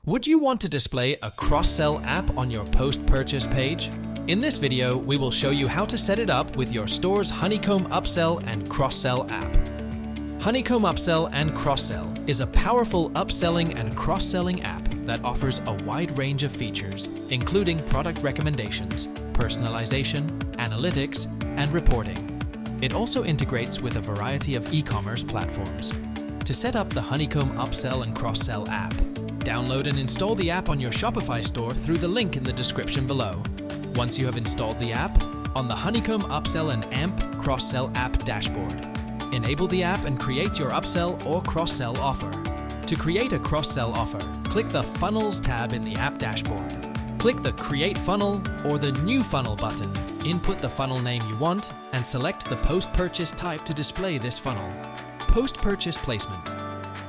Would you want to display a cross-sell app on your post-purchase page? In this video, we will show you how to set it up with your store's Honeycomb Upsell and Cross Sell app. Honeycomb Upsell and Cross Sell is a powerful upselling and cross-selling app that offers a wide range of features, including product recommendations, personalization, analytics, and reporting. It also integrates with a variety of e-commerce platforms. To set up the Honeycomb Upsell and Cross Sell app, download and install the app on your Shopify store through the link in the description below. Once you have installed the app, on the Honeycomb Upsell and AMP Cross Sell app dashboard, enable the app and create your upsell or cross-sell offer. To create a cross-sell offer, click the Funnels tab in the app dashboard. Click the Create Funnel or the New Funnel button. Input the funnel name you want and select the post-purchase type to display this funnel. Post-purchase placement.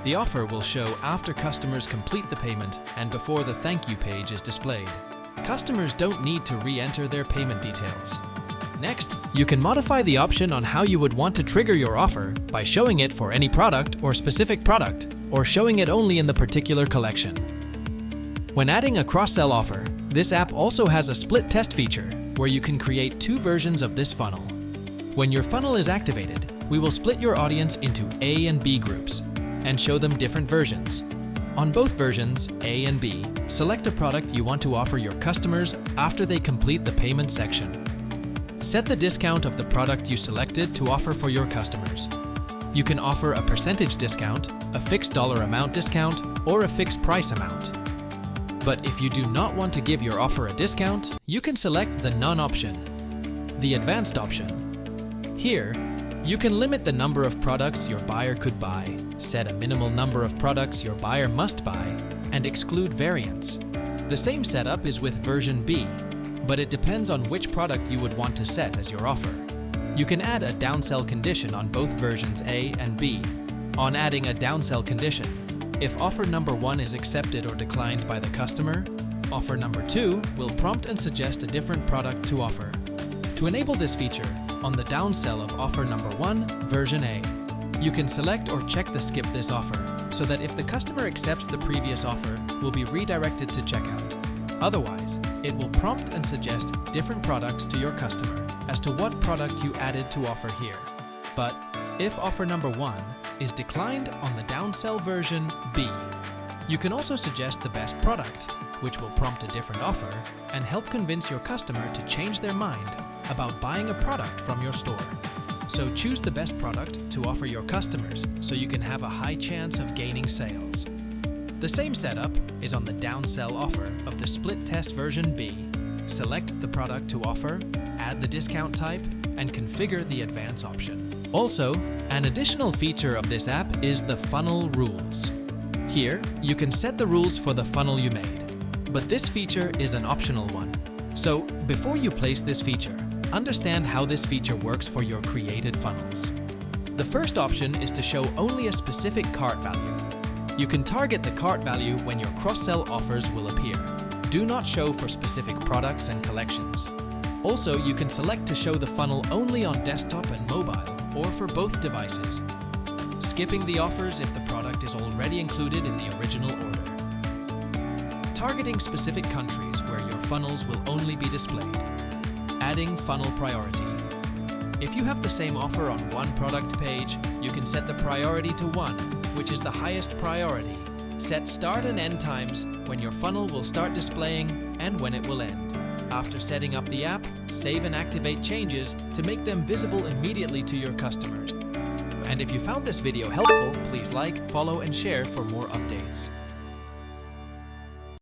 The offer will show after customers complete the payment and before the thank you page is displayed. Customers don't need to re-enter their payment details. Next, you can modify the option on how you would want to trigger your offer by showing it for any product or specific product, or showing it only in the particular collection. When adding a cross-sell offer, this app also has a split test feature where you can create two versions of this funnel. When your funnel is activated, we will split your audience into A and B groups and show them different versions. On both versions, A and B, select a product you want to offer your customers after they complete the payment section. Set the discount of the product you selected to offer for your customers. You can offer a percentage discount, a fixed dollar amount discount, or a fixed price amount. But if you do not want to give your offer a discount, you can select the None option, the Advanced option. Here, you can limit the number of products your buyer could buy, set a minimal number of products your buyer must buy, and exclude variants. The same setup is with version B, but it depends on which product you would want to set as your offer. You can add a downsell condition on both versions A and B. On adding a downsell condition, if offer number 1 is accepted or declined by the customer, offer number 2 will prompt and suggest a different product to offer. To enable this feature, on the downsell of offer number 1, version A, you can select or check the skip this offer, so that if the customer accepts the previous offer, will be redirected to checkout. Otherwise, it will prompt and suggest different products to your customer as to what product you added to offer here. But if offer number 1 is declined on the downsell version B, you can also suggest the best product, which will prompt a different offer and help convince your customer to change their mind about buying a product from your store. So choose the best product to offer your customers so you can have a high chance of gaining sales. The same setup is on the downsell offer of the split test version B. Select the product to offer, add the discount type, and configure the advance option. Also, an additional feature of this app is the funnel rules. Here, you can set the rules for the funnel you made, but this feature is an optional one. So, before you place this feature, understand how this feature works for your created funnels. The first option is to show only a specific cart value. You can target the cart value when your cross-sell offers will appear. Do not show for specific products and collections. Also, you can select to show the funnel only on desktop and mobile, or for both devices. Skipping the offers if the product is already included in the original order. Targeting specific countries where your funnels will only be displayed. Adding funnel priority. If you have the same offer on one product page, you can set the priority to 1, which is the highest priority. Set start and end times when your funnel will start displaying and when it will end. After setting up the app, save and activate changes to make them visible immediately to your customers. And if you found this video helpful, please like, follow, and share for more updates.